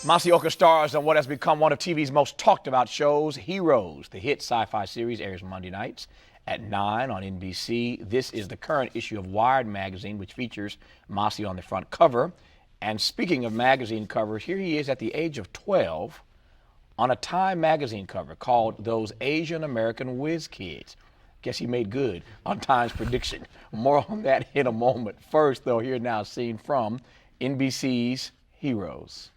Masi Oka stars on what has become one of TV's most talked about shows, Heroes. The hit sci-fi series airs Monday nights at 9 on NBC. This is the current issue of Wired magazine, which features Masi on the front cover. And speaking of magazine covers, here he is at the age of 12 on a Time magazine cover called Those Asian American Whiz Kids. Guess he made good on Time's prediction. More on that in a moment. First, though, here now a scene from NBC's Heroes.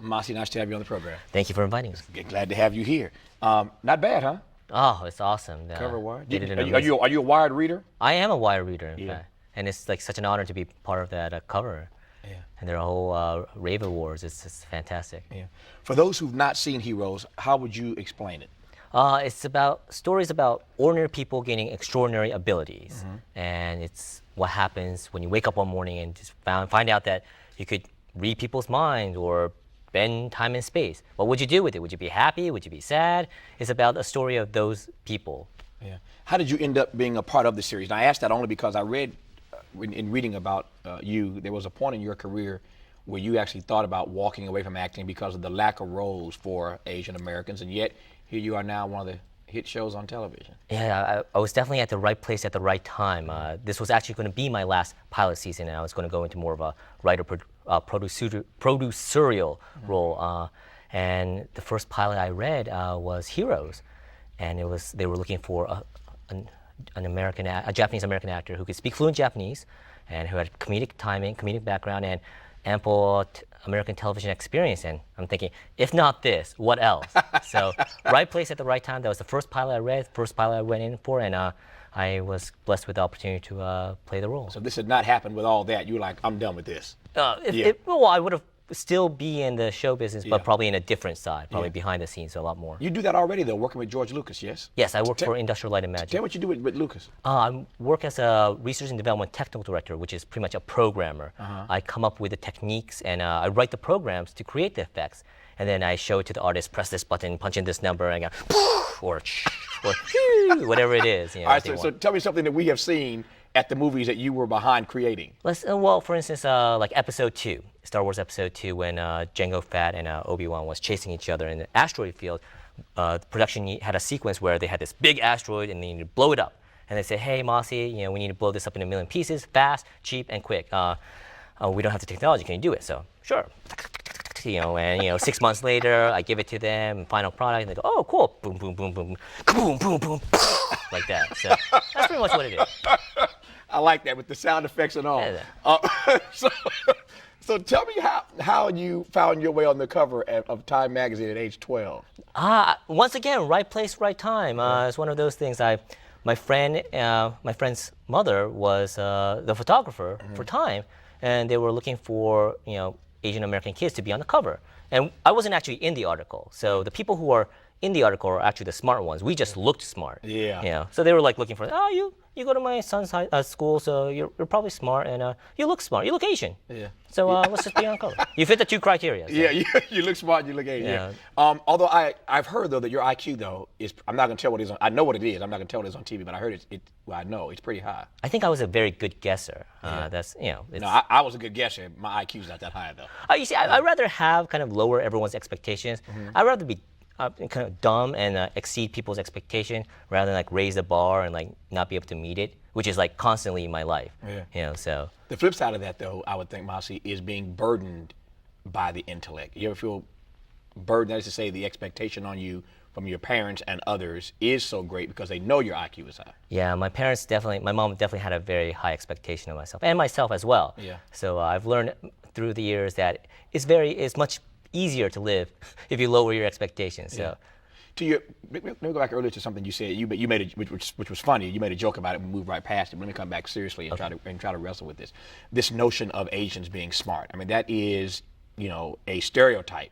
Masi, nice to have you on the program. Thank you for inviting us. Glad to have you here. Not bad, huh? Oh, it's awesome. Cover Wired. Are you a Wired reader? I am a Wired reader, in fact. And it's like such an honor to be part of that cover. Yeah. And their whole Rave Awards, it's fantastic. Yeah. For those who've not seen Heroes, how would you explain it? It's about stories about ordinary people gaining extraordinary abilities. And it's what happens when you wake up one morning and just find out that you could read people's minds or bend time and space. What would you do with it? Would you be happy? Would you be sad? It's about a story of those people. Yeah. How did you end up being a part of the series? And I asked that only because I read, in reading about you, there was a point in your career where you actually thought about walking away from acting because of the lack of roles for Asian Americans, and yet here you are now, one of the hit shows on television. Yeah, I was definitely at the right place at the right time. This was actually going to be my last pilot season, and I was going to go into more of a writer producerial role. And the first pilot I read was Heroes, and they were looking for a Japanese American actor who could speak fluent Japanese, and who had comedic timing, comedic background, and ample American television experience. And I'm thinking, if not this, what else? So, right place at the right time. That was the first pilot I read, first pilot I went in for, and I was blessed with the opportunity to play the role. So this had not happened with all that. You were like, I'm done with this. Well, I would have still be in the show business, but probably in a different side, probably behind the scenes a lot more. You do that already, though, working with George Lucas, yes? Yes, I work for Industrial Light and Magic. Tell me what you do with Lucas. I work as a research and development technical director, which is pretty much a programmer. I come up with the techniques, and I write the programs to create the effects. And then I show it to the artist, press this button, punch in this number, and I go, or whatever it is. You know, all right, so tell me something that we have seen at the movies that you were behind creating. Well, for instance, like Episode 2, Star Wars Episode 2, when Jango Fett and Obi-Wan was chasing each other in the asteroid field. The production had a sequence where they had this big asteroid and they needed to blow it up. And they said, hey, Masi, we need to blow this up in a million pieces, fast, cheap, and quick. We don't have the technology. Can you do it? So, sure. 6 months later, I give it to them, final product, and they go, oh, cool, boom, boom, boom, boom, boom, boom, boom, like that. So that's pretty much what it is. I like that with the sound effects and all. So tell me how you found your way on the cover of Time magazine at age 12. Once again, right place, right time. It's one of those things. My friend's mother was the photographer for Time, and they were looking for Asian American kids to be on the cover. And I wasn't actually in the article. So the people who are in the article are actually the smart ones. We just looked smart. Yeah. So they were like looking for, you go to my son's school, so you're probably smart, and you look smart. You look Asian. Yeah. So let's just be on cover. You fit the two criteria. So. Yeah, you look smart, you look Asian. Yeah. Although I've heard though that your IQ though is, I'm not gonna tell what it is. I know what it is. I'm not gonna tell what it is on TV, but I heard I know it's pretty high. I think I was a very good guesser. That's No, I was a good guesser. My IQ's not that high though. You see, I'd rather have kind of lower everyone's expectations. I'd rather be kind of dumb and exceed people's expectation rather than like raise the bar and like not be able to meet it, which is like constantly in my life. So the flip side of that though, I would think, Masi, is being burdened by the intellect. You ever feel burdened? That is to say, the expectation on you from your parents and others is so great because they know your IQ is high. Yeah, my mom definitely had a very high expectation of myself and myself as well. So I've learned through the years that it's much easier to live if you lower your expectations. So, let me go back earlier to something you said. You made it, which was funny. You made a joke about it and moved right past it. But let me come back seriously and try to wrestle with this. This notion of Asians being smart. I mean, that is a stereotype.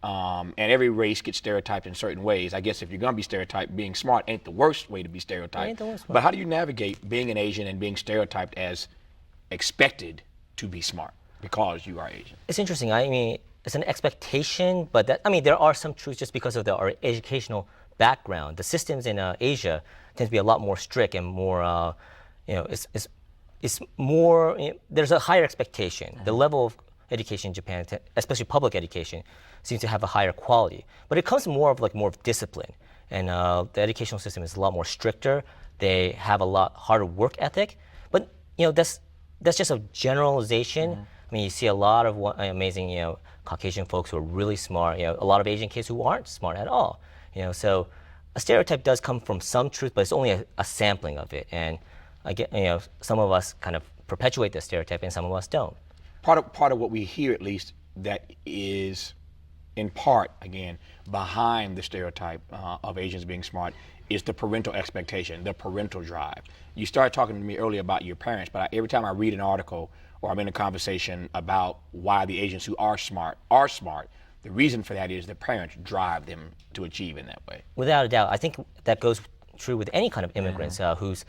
And every race gets stereotyped in certain ways. I guess if you're gonna be stereotyped, being smart ain't the worst way to be stereotyped. Ain't the worst way. But how do you navigate being an Asian and being stereotyped as expected to be smart because you are Asian? It's interesting. I mean, it's an expectation, but there are some truths just because of our educational background. The systems in Asia tend to be a lot more strict and more, it's it's more. There's a higher expectation. The level of education in Japan, especially public education, seems to have a higher quality. But it comes more of discipline, and the educational system is a lot more stricter. They have a lot harder work ethic. But that's just a generalization. I mean, you see a lot of amazing Caucasian folks who are really smart. A lot of Asian kids who aren't smart at all. So a stereotype does come from some truth, but it's only a sampling of it. And I get, some of us kind of perpetuate the stereotype, and some of us don't. Part of what we hear, at least, that is in part, again, behind the stereotype of Asians being smart is the parental expectation, the parental drive. You started talking to me earlier about your parents, but every time I read an article or I'm in a conversation about why the Asians who are smart, the reason for that is their parents drive them to achieve in that way. Without a doubt. I think that goes true with any kind of immigrants who's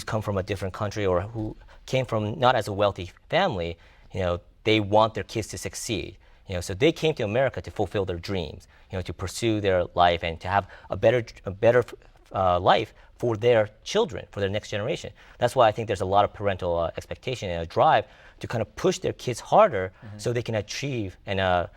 come from a different country or who came from not as a wealthy family. They want their kids to succeed. So they came to America to fulfill their dreams, to pursue their life and to have a better life for their children, for their next generation. That's why I think there's a lot of parental expectation and a drive to kind of push their kids harder so they can achieve and have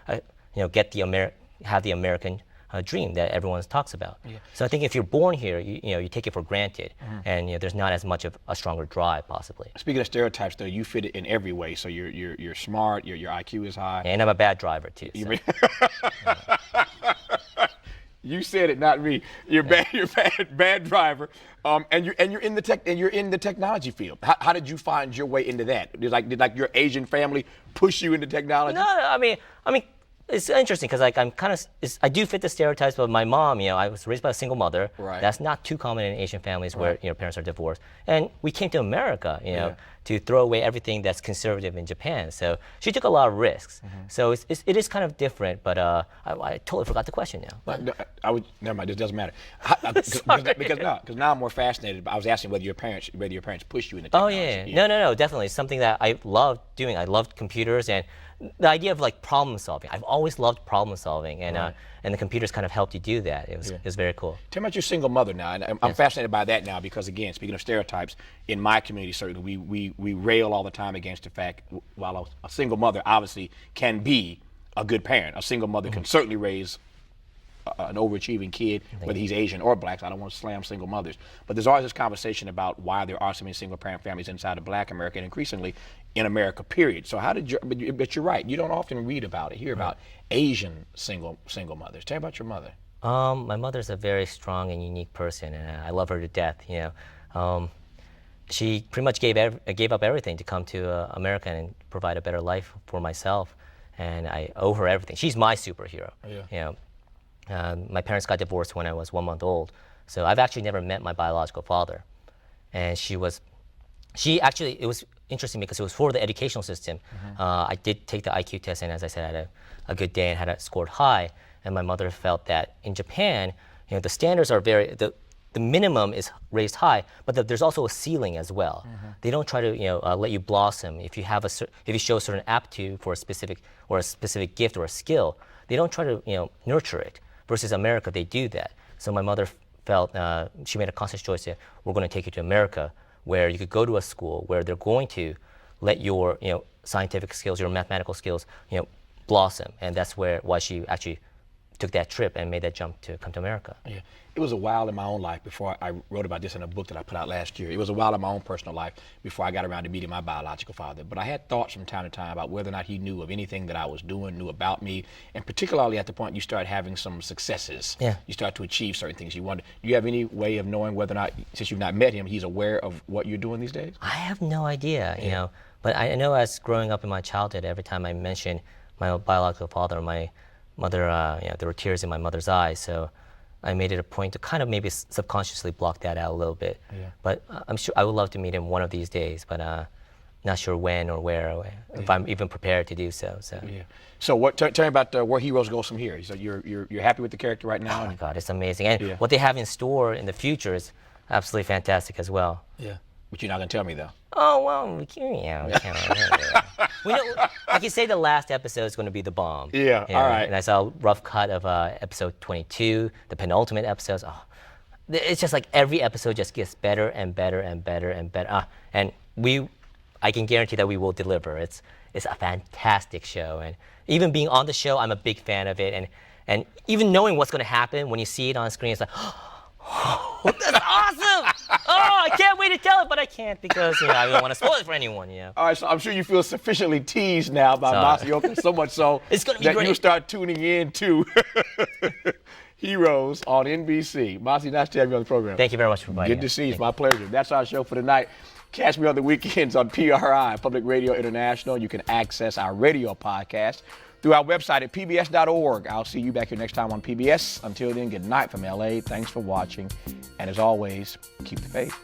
the American dream that everyone talks about. Yeah. So I think if you're born here, you take it for granted, and there's not as much of a stronger drive, possibly. Speaking of stereotypes, though, you fit it in every way. So you're smart, your IQ is high, and I'm a bad driver too. So. You said it, not me. You're bad driver, and you're in the technology field. How did you find your way into that? Did your Asian family push you into technology? No, I mean. It's interesting because I do fit the stereotypes, but my mom, I was raised by a single mother. Right. That's not too common in Asian families where parents are divorced. And we came to America, to throw away everything that's conservative in Japan. So she took a lot of risks. So it is kind of different, but I totally forgot the question now. No, never mind. This doesn't matter. Because now I'm more fascinated. I was asking whether your parents pushed you into technology. Oh yeah. No, definitely. It's something that I loved doing. I loved computers and the idea of problem solving. I've always loved problem solving, and the computers kind of helped you do that. It was very cool. Tell me about your single mother now, and I'm fascinated by that now because, again, speaking of stereotypes, in my community certainly we rail all the time against the fact while a single mother obviously can be a good parent, a single mother can certainly raise an overachieving kid, whether he's Asian or black. So I don't want to slam single mothers, but there's always this conversation about why there are so many single parent families inside of Black America and increasingly in America, period. So how did you? But you're right. You don't often hear about Asian single mothers. Tell me about your mother. My mother's a very strong and unique person, and I love her to death. She pretty much gave up everything to come to America and provide a better life for myself, and I owe her everything. She's my superhero. Yeah. My parents got divorced when I was 1 month old, so I've actually never met my biological father. And it was interesting because it was for the educational system. I did take the IQ test, and as I said, I had a good day and had it scored high. And my mother felt that in Japan, the standards are the minimum is raised high, but there's also a ceiling as well. They don't try to let you blossom if you show a certain aptitude for a specific gift or a skill. They don't try to nurture it. Versus America, they do that. So my mother felt she made a conscious choice that we're going to take you to America, where you could go to a school where they're going to let your scientific skills, your mathematical skills, blossom, and that's why she actually took that trip and made that jump to come to America. Yeah, it was a while in my own life before I wrote about this in a book that I put out last year. It was a while in my own personal life before I got around to meeting my biological father. But I had thoughts from time to time about whether or not he knew of anything that I was doing, knew about me, and particularly at the point you start having some successes. Yeah. You start to achieve certain things you want. Do you have any way of knowing whether or not, since you've not met him, he's aware of what you're doing these days? I have no idea, But I know as growing up in my childhood, every time I mentioned my biological father or my mother, there were tears in my mother's eyes. So I made it a point to kind of maybe subconsciously block that out a little bit. Yeah. But I'm sure I would love to meet him one of these days, but not sure when or where, or if I'm even prepared to do so. Yeah. So tell me about where Heroes goes from here. So you're happy with the character right now? Oh my God, it's amazing. And what they have in store in the future is absolutely fantastic as well. Yeah. But you're not going to tell me, though. Oh, well, we can't. I can say the last episode is going to be the bomb. Yeah, all right. And I saw a rough cut of episode 22, the penultimate episodes. Oh, it's just like every episode just gets better and better and better and better. And we I can guarantee that we will deliver. It's a fantastic show, and even being on the show, I'm a big fan of it. And even knowing what's going to happen when you see it on screen, it's like, oh, that's awesome! Oh, I can't wait to tell it, but I can't because I don't want to spoil it for anyone. All right, so I'm sure you feel sufficiently teased now by Masi Oka, so much so it's gonna be that great. you'll start tuning in to Heroes on NBC. Masi, nice to have you on the program. Thank you very much for inviting me. Good to see you. It's my pleasure. That's our show for tonight. Catch me on the weekends on PRI, Public Radio International. You can access our radio podcast through our website at pbs.org. I'll see you back here next time on PBS. Until then, good night from LA. Thanks for watching. And as always, keep the faith.